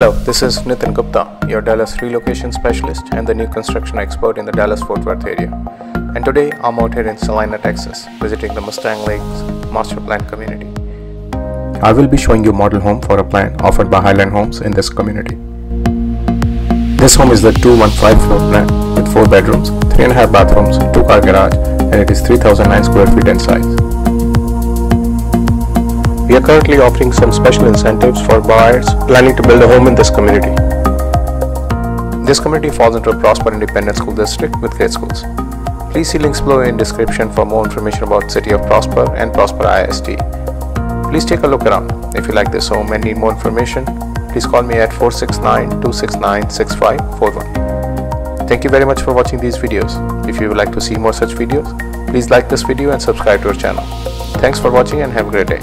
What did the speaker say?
Hello, this is Nitin Gupta, your Dallas relocation specialist and the new construction expert in the Dallas-Fort Worth area. And today I'm out here in Salina, Texas, visiting the Mustang Lakes Master Plan community. I will be showing you model home for a plan offered by Highland Homes in this community. This home is the 215 floor plan with 4 bedrooms, 3.5 bathrooms, 2-car garage, and it is 3,009 square feet in size. We are currently offering some special incentives for buyers planning to build a home in this community. This community falls into a Prosper Independent School District with great schools. Please see links below in description for more information about City of Prosper and Prosper ISD. Please take a look around. If you like this home and need more information, please call me at 469-269-6541. Thank you very much for watching these videos. If you would like to see more such videos, please like this video and subscribe to our channel. Thanks for watching and have a great day.